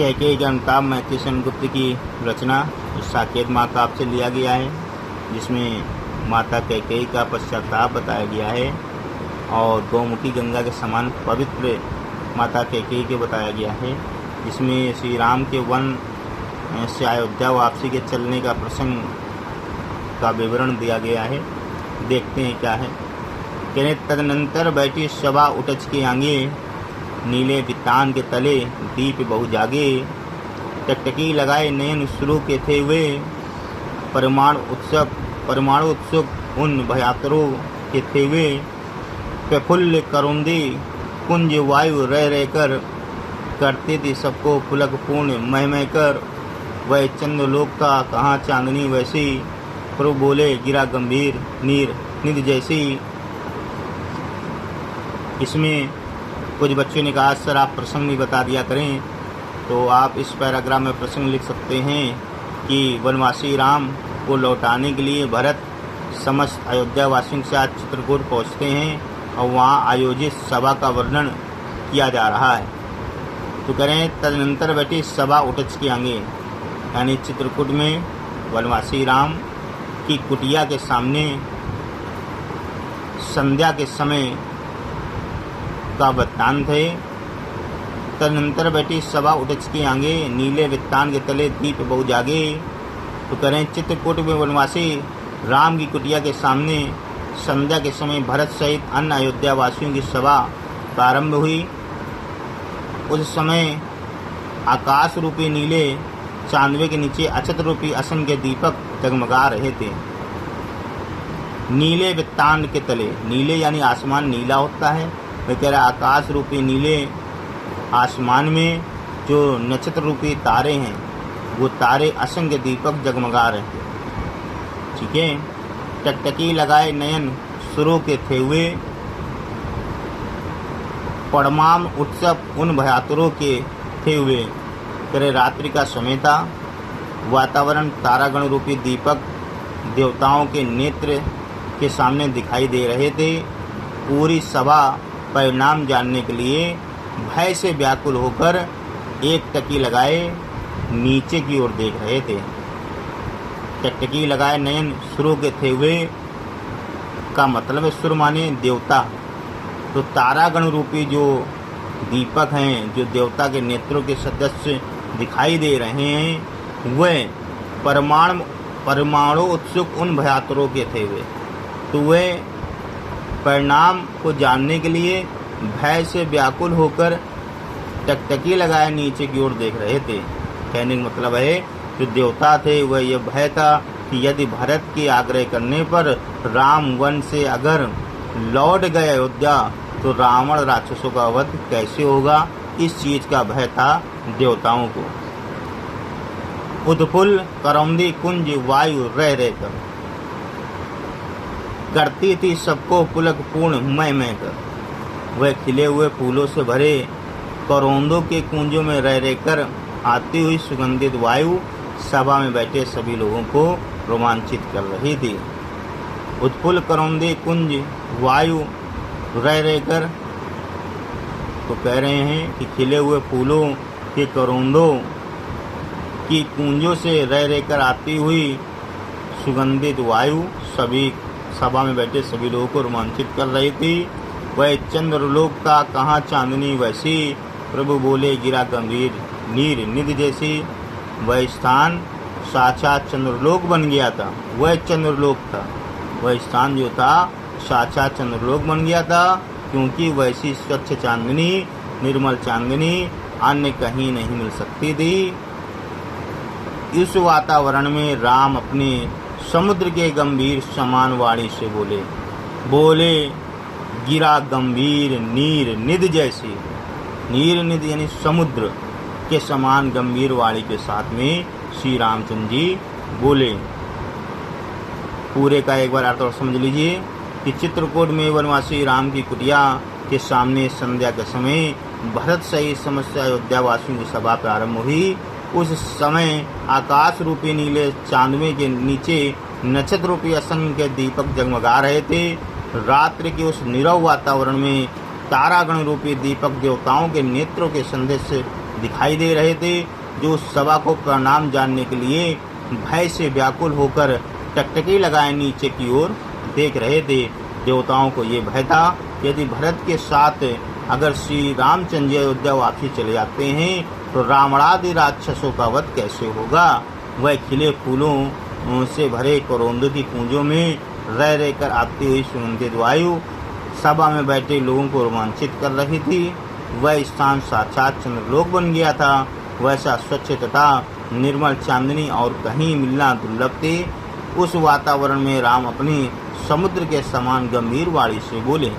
कैकेयी के अनुताप मैथिली सेनगुप्त की रचना साकेत महाकाव्य से लिया गया है, जिसमें माता कैकेयी का पश्चाताप बताया गया है और गौमुखी गंगा के समान पवित्र माता कैकेयी के बताया गया है, जिसमें श्री राम के वन से अयोध्या वापसी के चलने का प्रसंग का विवरण दिया गया है। देखते हैं क्या है। कहने तदनंतर बैठी सभा उठच के आगे, नीले वितान के तले दीप बहु जागे, टकटकी लगाए नयन शुरू के थे वे, परमाणु उत्सुक उन भयातरों के थे वे, प्रफुल्ल करुंदी कुंज वायु रह कर, करती थी सबको पुलक पूर्ण मह कर, वह चंद्रलोक का कहाँ चांदनी वैसी, प्रभु बोले गिरा गंभीर नीर निधि जैसी। इसमें कुछ बच्चों ने कहा सर आप प्रसंग भी बता दिया करें, तो आप इस पैराग्राफ में प्रसंग लिख सकते हैं कि वनवासी राम को लौटाने के लिए भरत समस्त अयोध्या वासियों के साथ चित्रकूट पहुंचते हैं और वहां आयोजित सभा का वर्णन किया जा रहा है। तो करें तदनंतर बैठी सभा उठच के आगे, यानी चित्रकूट में वनवासी राम की कुटिया के सामने संध्या के समय का वृत्तांत है। तदनंतर बैठी सभा उठच के आगे, नीले वित्तान के तले दीप बहु जागे। तो करें चित्रकूट में वनवासी राम की कुटिया के सामने संध्या के समय भरत सहित अन्य अयोध्या वासियों की सभा प्रारंभ हुई। उस समय आकाश रूपी नीले चांदवे के नीचे अक्षत रूपी असंख्य के दीपक जगमगा रहे थे। नीले वित्तान के तले, नीले यानी आसमान नीला होता है, वह कह रहा आकाश रूपी नीले आसमान में जो नक्षत्र रूपी तारे हैं वो तारे असंख्य दीपक जगमगा रहे थे। ठीक है। टकटकी लगाए नयन शुरू के थे हुए, पड़माम उत्सव उन भयातुरों के थे हुए। करे रात्रि का समय था, वातावरण तारागण रूपी दीपक देवताओं के नेत्र के सामने दिखाई दे रहे थे। पूरी सभा परिणाम जानने के लिए भय से व्याकुल होकर एक टकी लगाए नीचे की ओर देख रहे थे। टकटकी लगाए नयन शुरू के थे हुए का मतलब है सुर माने देवता। तो तारागण रूपी जो दीपक हैं, जो देवता के नेत्रों के सदस्य दिखाई दे रहे हैं, वे परमाणु उत्सुक उन भयातुरों के थे वे। तो वे परिणाम को जानने के लिए भय से व्याकुल होकर टकटकी लगाए नीचे की ओर देख रहे थे। कहने का मतलब है जो देवता थे वह यह भय था कि यदि भरत के आग्रह करने पर राम वन से अगर लौट गए अयोध्या तो रावण राक्षसों का वध कैसे होगा, इस चीज का भय था देवताओं को। उत्फुल्ल करौंदी कुंज वायु रह कर, करती थी सबको पुलक पूर्ण मह कर। वह खिले हुए फूलों से भरे करौंदों के कुंजों में रह कर आती हुई सुगंधित वायु सभा में बैठे सभी लोगों को रोमांचित कर रही थी। उत्फुल्ल करौंदी कुंज वायु रह कर, तो कह रहे हैं कि खिले हुए फूलों के करौंदों की कुंजों से रह कर आती हुई सुगंधित वायु सभी सभा में बैठे सभी लोगों को रोमांचित कर रही थी। वह चंद्रलोक का कहाँ चांदनी वैसी, प्रभु बोले गिरा गंभीर नीर निधि जैसी। वह स्थान साक्षात चंद्रलोक बन गया था। वह चंद्रलोक था, वह स्थान जो था साक्षात चंद्रलोक बन गया था, क्योंकि वैसी स्वच्छ चांदनी, निर्मल चांदनी अन्य कहीं नहीं मिल सकती थी। इस वातावरण में राम अपने समुद्र के गंभीर समान वाणी से बोले गिरा गंभीर नीर निधि जैसी। नीर निधि यानी समुद्र के समान गंभीर वाणी के साथ में श्री रामचंद्र जी बोले। पूरे का एक बार अर्थ और समझ लीजिए कि चित्रकूट में वनवासी राम की कुटिया के सामने संध्या के समय भरत सहित समस्त अयोध्या वासियों की सभा प्रारंभ हुई। उस समय आकाश रूपी नीले चांदवे के नीचे नक्षत्र रूपी असंख्य दीपक जगमगा रहे थे। रात्रि के उस नीरव वातावरण में तारागण रूपी दीपक देवताओं के नेत्रों के संदेश दिखाई दे रहे थे, जो सभा को प्रणाम जानने के लिए भय से व्याकुल होकर टकटकी लगाए नीचे की ओर देख रहे थे। देवताओं को ये भय था, यदि भरत के साथ अगर श्री रामचंद्र अयोध्या वापसी चले जाते हैं तो रावणादि राक्षसों का वध कैसे होगा। वह खिले फूलों से भरे करौंदों की पूंजों में रह रहकर आती हुई सुगंधित वायु सभा में बैठे लोगों को रोमांचित कर रही थी। वह स्थान साक्षात चंद्रलोक बन गया था। वैसा स्वच्छ तथा निर्मल चांदनी और कहीं मिलना दुर्लभ थे। उस वातावरण में राम अपनी समुद्र के समान गंभीर वाणी से बोले।